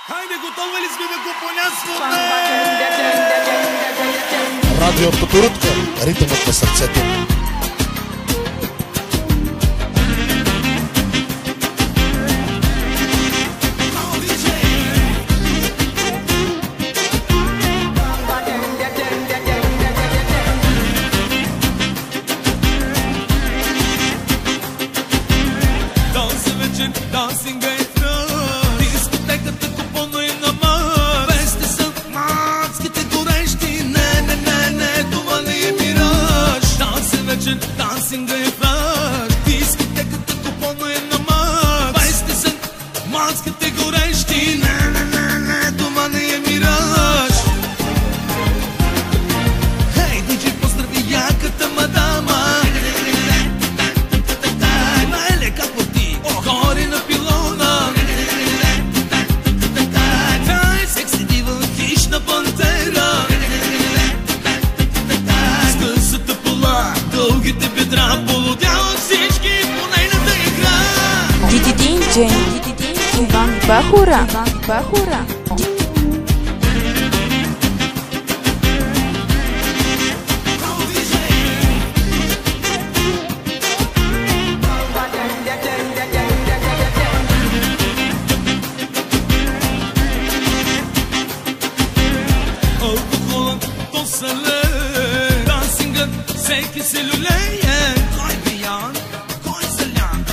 Хайде, готови ли сме да го понясваме? Радио Тотурутка, ритъмът на сърцето. Този вечер дансинга е трън, дискотеката купона и на мър. Вести са мацките горещи, не, това не е мираж. Този вечер дансинга е трън, дискотеката купона и на мър. Вести са мацките горещи, не, това не е мираж. Хей, диджей, поздрави яката мадама. Дългите бедра полудяват всички по нейната игра. Дидидинче, Иван Бахура. Алкохолът то се лее, дансингът всеки се люлее. Кой пиян, кой залян,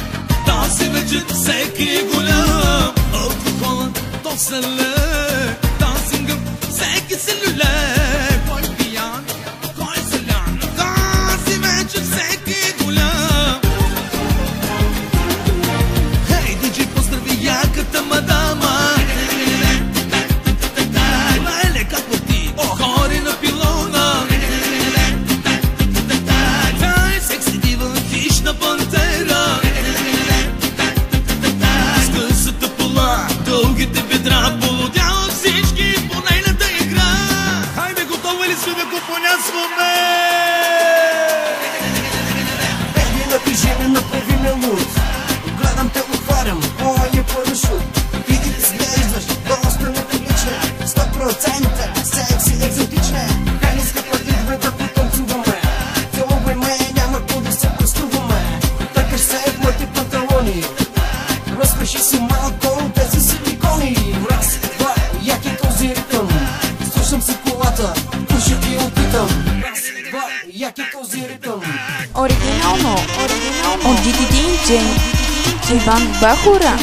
тази вечер всеки е голям. Алкохолът то се лее, дансингът всеки се люлее. Кой пиян, кой залян, тази вечер всеки е голям. Хей, диджей, поздрави яката мадама. Хори на пилона, тай секси дива, хищна пантера. С късата пола, дългите бедра полудяват всички по нейната игра. Хайде, готови ли сме да го понясваме? Беги, напиши ме, направи ме луд. Гледам те, отварям моя парашут. Види ли изглеждаш, доста неприлична. 100% секси екзотична. Хай скъпа, идвай да потанцуваме. Целувай ме, няма какво да се преструваме. Тъкаш се в моите панталони. Разпеши си малко тези силикони. Раз, два, як е този ритъм. Слушам си колата, пуша и опитам. Раз, два, як е този ритъм. Оригинално от Дидидинче, Иван Бахура.